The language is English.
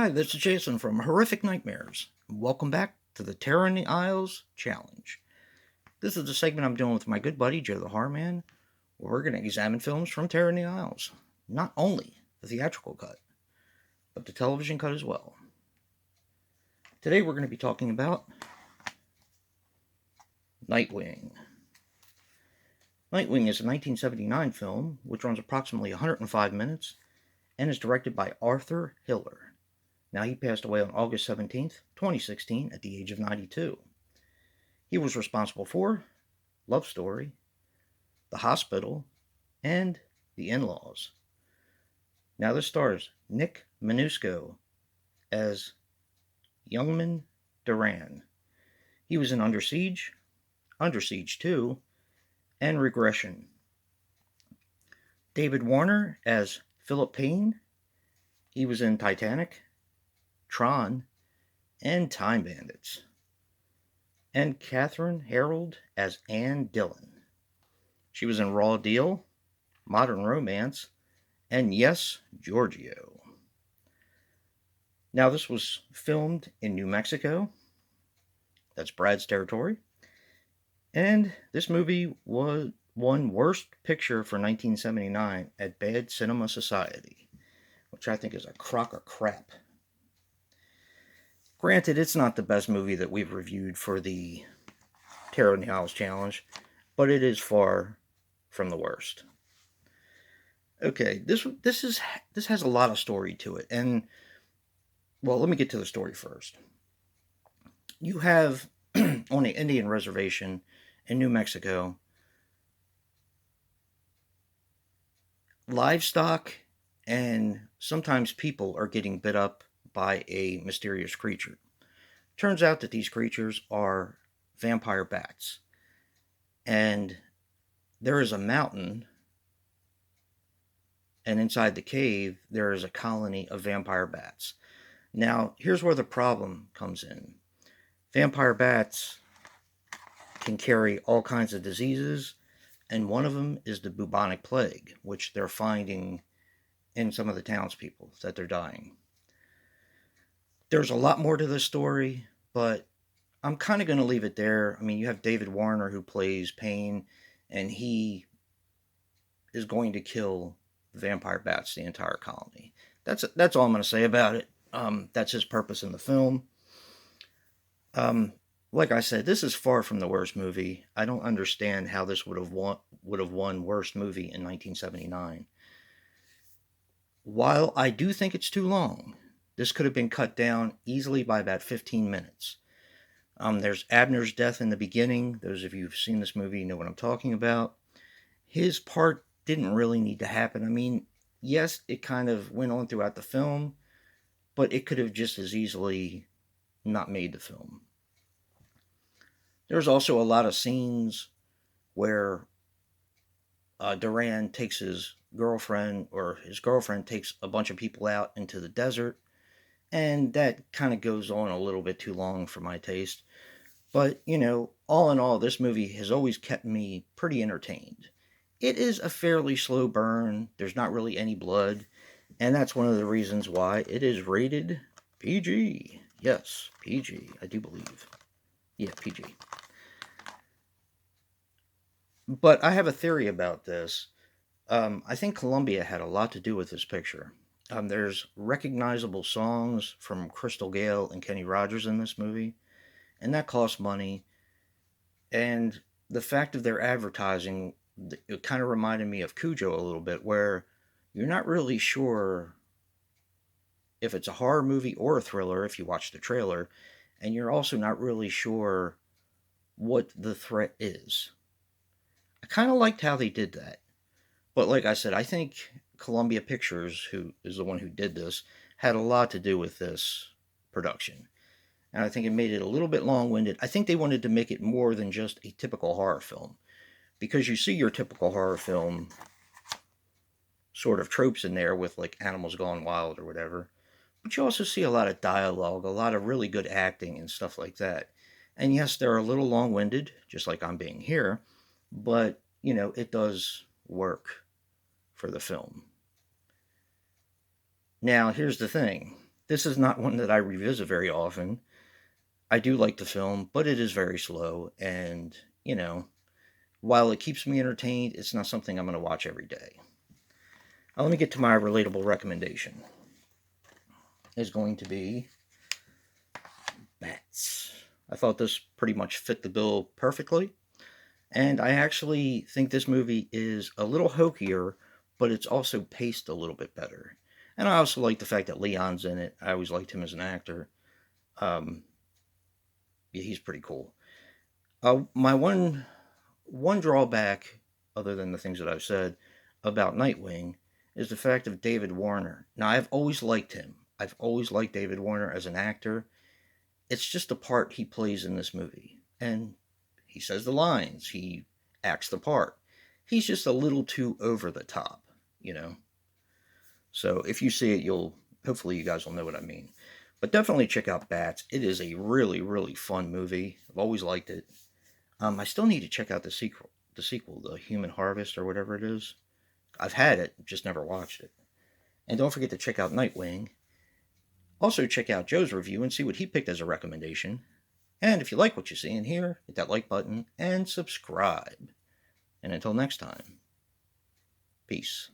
Hi, this is Jason from Horrific Nightmares. Welcome back to the Terror in the Isles Challenge. This is the segment I'm doing with my good buddy Joe the Horror Man, where we're going to examine films from Terror in the Isles. Not only the theatrical cut, but the television cut as well. Today we're going to be talking about Nightwing. Nightwing is a 1979 film which runs approximately 105 minutes and is directed by Arthur Hiller. Now, he passed away on August 17th, 2016, at the age of 92. He was responsible for Love Story, The Hospital, and The In-Laws. Now, this stars Nick Minusco as Youngman Duran. He was in Under Siege 2, and Regression. David Warner as Philip Payne. He was in Titanic, Tron, and Time Bandits. And Catherine Harold as Anne Dillon. She was in Raw Deal, Modern Romance, and Yes, Giorgio. Now, this was filmed in New Mexico. That's Brad's territory. And this movie won Worst Picture for 1979 at Bad Cinema Society, which I think is a crock of crap. Granted, it's not the best movie that we've reviewed for the Terror in the Isles Challenge, but it is far from the worst. Okay, this has a lot of story to it, and well, let me get to the story first. You have on an Indian reservation in New Mexico livestock and sometimes people are getting bit up by a mysterious creature. Turns out that these creatures are vampire bats. And there is a mountain, and inside the cave, there is a colony of vampire bats. Now, here's where the problem comes in. Vampire bats can carry all kinds of diseases, and one of them is the bubonic plague, which they're finding in some of the townspeople that they're dying. There's a lot more to this story, but I'm kind of going to leave it there. I mean, you have David Warner who plays Payne, and he is going to kill vampire bats, the entire colony. That's all I'm going to say about it. That's his purpose in the film. Like I said, this is far from the worst movie. I don't understand how this would have won worst movie in 1979. While I do think it's too long, this could have been cut down easily by about 15 minutes. There's Abner's death in the beginning. Those of you who've seen this movie know what I'm talking about. His part didn't really need to happen. I mean, yes, it kind of went on throughout the film, but it could have just as easily not made the film. There's also a lot of scenes where Duran takes his girlfriend, or his girlfriend takes a bunch of people out into the desert, and that kind of goes on a little bit too long for my taste. But, all in all, this movie has always kept me pretty entertained. It is a fairly slow burn. There's not really any blood, and that's one of the reasons why it is rated PG. Yes, PG, I do believe. Yeah, PG. But I have a theory about this. I think Columbia had a lot to do with this picture. There's recognizable songs from Crystal Gayle and Kenny Rogers in this movie, and that costs money. And the fact of their advertising, it kind of reminded me of Cujo a little bit, where you're not really sure if it's a horror movie or a thriller if you watch the trailer, and you're also not really sure what the threat is. I kind of liked how they did that. But like I said, I think Columbia Pictures, who is the one who did this, had a lot to do with this production. And I think it made it a little bit long-winded. I think they wanted to make it more than just a typical horror film. Because you see your typical horror film sort of tropes in there with like Animals Gone Wild or whatever. But you also see a lot of dialogue, a lot of really good acting and stuff like that. And yes, they're a little long-winded, just like I'm being here. But, it does work for the film. Now, here's the thing. This is not one that I revisit very often. I do like the film, but it is very slow, and, you know, while it keeps me entertained, it's not something I'm going to watch every day. Now, let me get to my relatable recommendation. Is going to be Bats. I thought this pretty much fit the bill perfectly, and I actually think this movie is a little hokier, but it's also paced a little bit better. And I also like the fact that Leon's in it. I always liked him as an actor. Um, yeah, he's pretty cool. My one drawback, other than the things that I've said about Nightwing, is the fact of David Warner. Now, I've always liked him. I've always liked David Warner as an actor. It's just the part he plays in this movie. And he says the lines, he acts the part. He's just a little too over the top, you know? So if you see it, hopefully you guys will know what I mean. But definitely check out Bats. It is a really, really fun movie. I've always liked it. I still need to check out the sequel, The Human Harvest or whatever it is. I've had it, just never watched it. And don't forget to check out Nightwing. Also check out Joe's review and see what he picked as a recommendation. And if you like what you see and hear, hit that like button and subscribe. And until next time, peace.